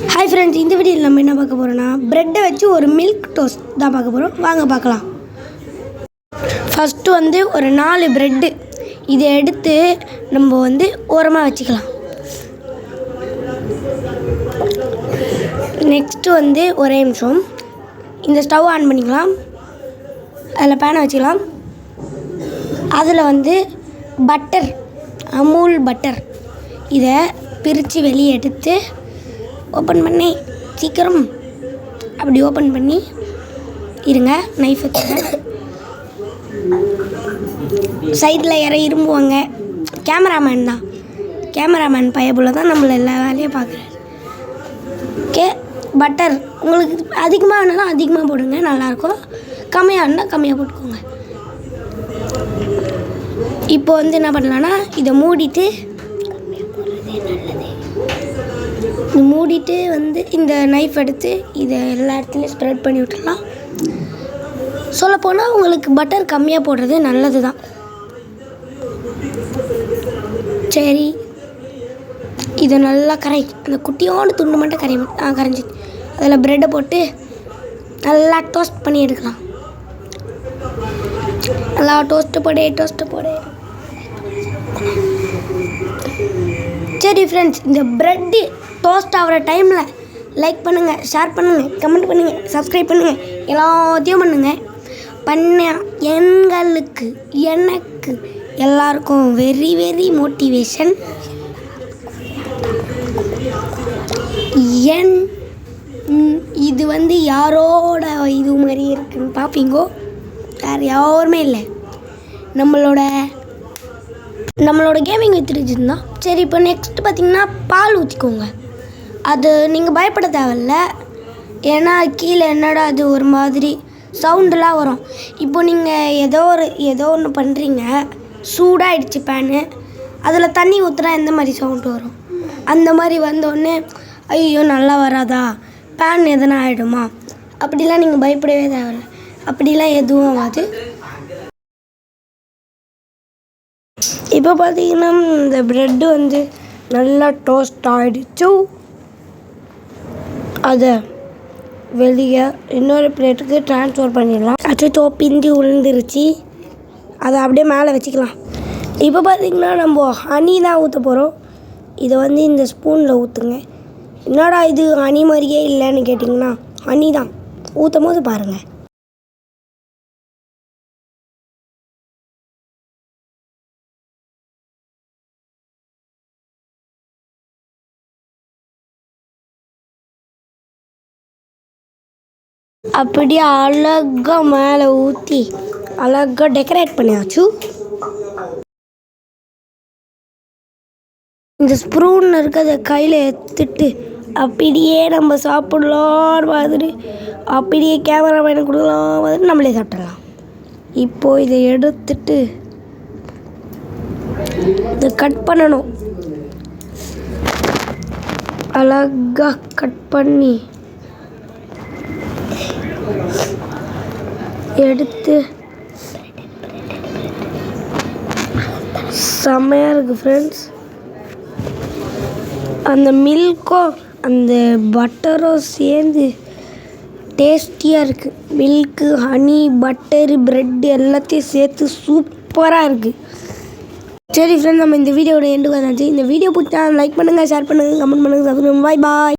Hi friends, இந்த வீடியோல நம்ம என்ன பார்க்க போறோம்னா பிரெட்டை வச்சு ஒரு மில்க் டோஸ்ட் தான் பார்க்க போறோம். வாங்க பார்க்கலாம். ஃபர்ஸ்ட் ஒரு 4 பிரெட் இதை எடுத்து நம்ம ஓரமா வச்சுக்கலாம். நெக்ஸ்ட் ஒரே நிமிஷம் இந்த ஸ்டவ் ஆன் பண்ணிக்கலாம். அதில் பேனை வச்சுக்கலாம். அதில் பட்டர், அமுல் பட்டர் இதை பிரித்து வெளியே எடுத்து ஓப்பன் பண்ணி சீக்கிரம் அப்படி ஓப்பன் பண்ணி இருங்க. நைஃப் வச்சுருங்க. சைடில் யாரை இரும்புவாங்க, கேமராமேன் தான். கேமராமேன் பயபுள்ள தான் நம்மளை எல்லா வேலையும் பார்க்குறாரு. ஓகே, பட்டர் உங்களுக்கு அதிகமாக வேணாலும் அதிகமாக போடுங்க, நல்லாயிருக்கும். கம்மியாக இருந்தால் கம்மியாக போட்டுக்கோங்க. இப்போ என்ன பண்ணலான்னா இதை மூடிட்டு இந்த நைஃப் எடுத்து இதை எல்லா இடத்துலையும் ஸ்ப்ரெட் பண்ணி விட்டுடலாம். சொல்லப்போனால் உங்களுக்கு பட்டர் கம்மியாக போடுறது நல்லது தான். சரி, இதை நல்லா அந்த குட்டியோட துண்டு மட்டும் கரைஞ்சி அதில் ப்ரெட்டை போட்டு நல்லா டோஸ்ட் பண்ணி எடுக்கலாம். நல்லா டோஸ்ட்டு போடு. சரி ஃப்ரெண்ட்ஸ், இந்த ப்ரெட்டு டோஸ்ட் ஆகிற டைமில் லைக் பண்ணுங்கள், ஷேர் பண்ணுங்கள், கமெண்ட் பண்ணுங்கள், சப்ஸ்கிரைப் பண்ணுங்கள், எல்லாத்தையும் பண்ண எனக்கு எல்லாருக்கும் வெரி வெரி மோட்டிவேஷன். இது யாரோட இது மாதிரி இருக்குன்னு பார்ப்பீங்கோ. வேறு யாருமே இல்லை, நம்மளோட கேமிங் வித்துருச்சுன்னா. சரி, இப்போ நெக்ஸ்ட்டு பார்த்திங்கன்னா பால் ஊற்றிக்கோங்க. அது நீங்கள் பயப்பட தேவையில்ல, ஏன்னா கீழே என்னடா அது ஒரு மாதிரி சவுண்டெலாம் வரும். இப்போ நீங்கள் ஏதோ ஒன்று பண்ணுறீங்க, சூடாகிடுச்சு பேனு, அதில் தண்ணி ஊற்றுனா எந்த மாதிரி சவுண்டு வரும், அந்த மாதிரி வந்தோடனே ஐயோ நல்லா வராதா, பேன் எதனா ஆகிடுமா, அப்படிலாம் நீங்கள் பயப்படவே தேவையில்ல. அப்படிலாம் எதுவும் ஆகாது. இப்போ பார்த்தீங்கன்னா இந்த ப்ரெட்டு நல்லா டோஸ்ட் ஆகிடுச்சு. அதை வெளியே இன்னொரு பிளேட்டுக்கு ட்ரான்ஸ்ஃபர் பண்ணிடலாம். அச்சோ, பிந்தி விழுந்துருச்சு. அதை அப்படியே மேலே வச்சுக்கலாம். இப்போ பார்த்திங்கன்னா நம்ம ஹனி தான் ஊற்ற போகிறோம். இதை இந்த ஸ்பூனில் ஊற்றுங்க. என்னடா இது ஹனி மாதிரியே இல்லைன்னு கேட்டிங்கன்னா, ஹனி தான். ஊற்றும் போது பாருங்கள். அப்படியே அழகாக மேலே ஊற்றி அழகாக டெக்கரேட் பண்ணியாச்சு. இந்த ஸ்பூன் இருக்கிறத கையில் எடுத்துட்டு அப்படியே நம்ம சாப்பிடலாம் மாதிரி, அப்படியே கேமராமேனை கொடுக்கலாம் மாதிரி நம்மளே சாப்பிடலாம். இப்போது இதை எடுத்துட்டு இதை கட் பண்ணணும். அழகாக கட் பண்ணி எடுத்து செம்மையாக இருக்குது ஃப்ரெண்ட்ஸ். அந்த மில்க்கும் அந்த பட்டரும் சேர்ந்து டேஸ்டியாக இருக்குது. மில்க்கு, ஹனி, பட்டரு, ப்ரெட்டு எல்லாத்தையும் சேர்த்து சூப்பராக இருக்குது. சரி ஃப்ரெண்ட்ஸ், நம்ம இந்த வீடியோட எண்டுக்கு வந்தாச்சு. இந்த வீடியோ பிடிச்சா லைக் பண்ணுங்கள், ஷேர் பண்ணுங்கள், கமெண்ட் பண்ணுங்கள், சப்ஸ்கிரைப். பாய்.